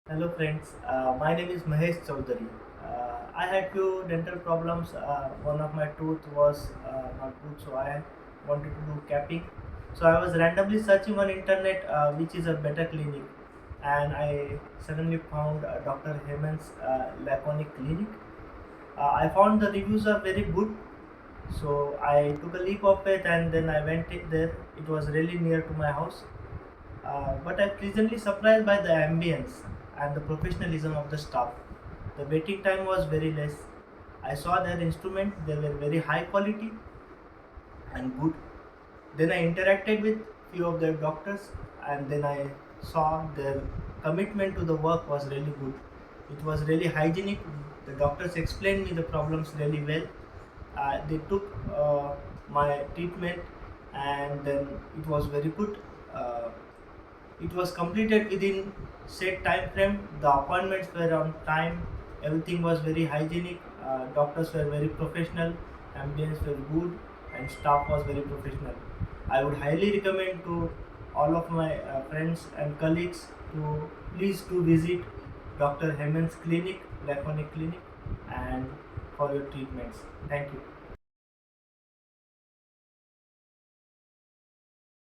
Hello friends, my name is Mahesh Chaudhary. I had few dental problems. One of my tooth was not good, so I wanted to do capping. So I was randomly searching on internet which is a better clinic, and I suddenly found Dr. Hemant's Laconic clinic. I found the reviews are very good, so I took a leap of faith and then I went there. It was really near to my house, but I'm pleasantly surprised by the ambience and the professionalism of the staff. The waiting time was very less. I saw their instruments, they were very high quality and good. Then I interacted with few of their doctors and then I saw their commitment to the work was really good. It was really hygienic. The doctors explained me the problems really well. They took my treatment and then it was very good. Uh, it was completed within set time frame. The appointments were on time. Everything was very hygienic. Doctors were very professional. Ambience was good, and staff was very professional. I would highly recommend to all of my friends and colleagues to please to visit Dr. Hemant's clinic, Laconic clinic, and for your treatments. Thank you.